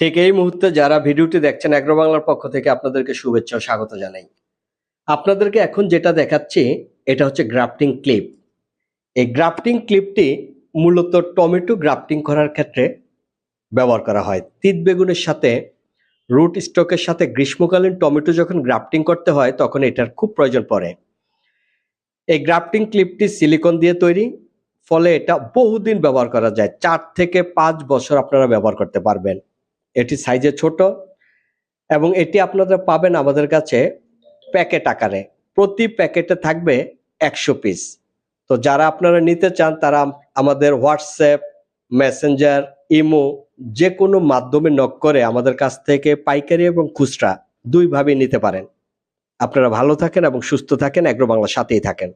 ঠিক এই মুহূর্তে যারা ভিডিওটি দেখছেন অ্যাগ্রো বাংলার পক্ষ থেকে আপনাদেরকে শুভেচ্ছা ও স্বাগত জানাই। আপনাদেরকে এখন যেটা দেখাচ্ছি এটা হচ্ছে গ্রাফটিং ক্লিপ। এই গ্রাফটিং ক্লিপটি মূলত টমেটো গ্রাফটিং করার ক্ষেত্রে ব্যবহার করা হয়। তিত বেগুনের সাথে রুট স্টকের সাথে গ্রীষ্মকালীন টমেটো যখন গ্রাফটিং করতে হয় তখন এটার খুব প্রয়োজন পড়ে। এই গ্রাফটিং ক্লিপটি সিলিকন দিয়ে তৈরি, ফলে এটা বহুদিন ব্যবহার করা যায়। 4 থেকে 5 বছর আপনারা ব্যবহার করতে পারবেন। এটি সাইজে ছোট এবং এটি আপনারা পাবেন আমাদের কাছে প্যাকেট আকারে। প্রতি প্যাকেটে থাকবে 100 পিস। তো যারা আপনারা নিতে চান তারা আমাদের হোয়াটসঅ্যাপ, মেসেঞ্জার, ইমো যে কোনো মাধ্যমে নক করে আমাদের কাছ থেকে পাইকারি এবং খুচরা 2 ভাবেই নিতে পারেন। আপনারা ভালো থাকেন এবং সুস্থ থাকেন, অ্যাগ্রো বাংলার সাথেই থাকেন।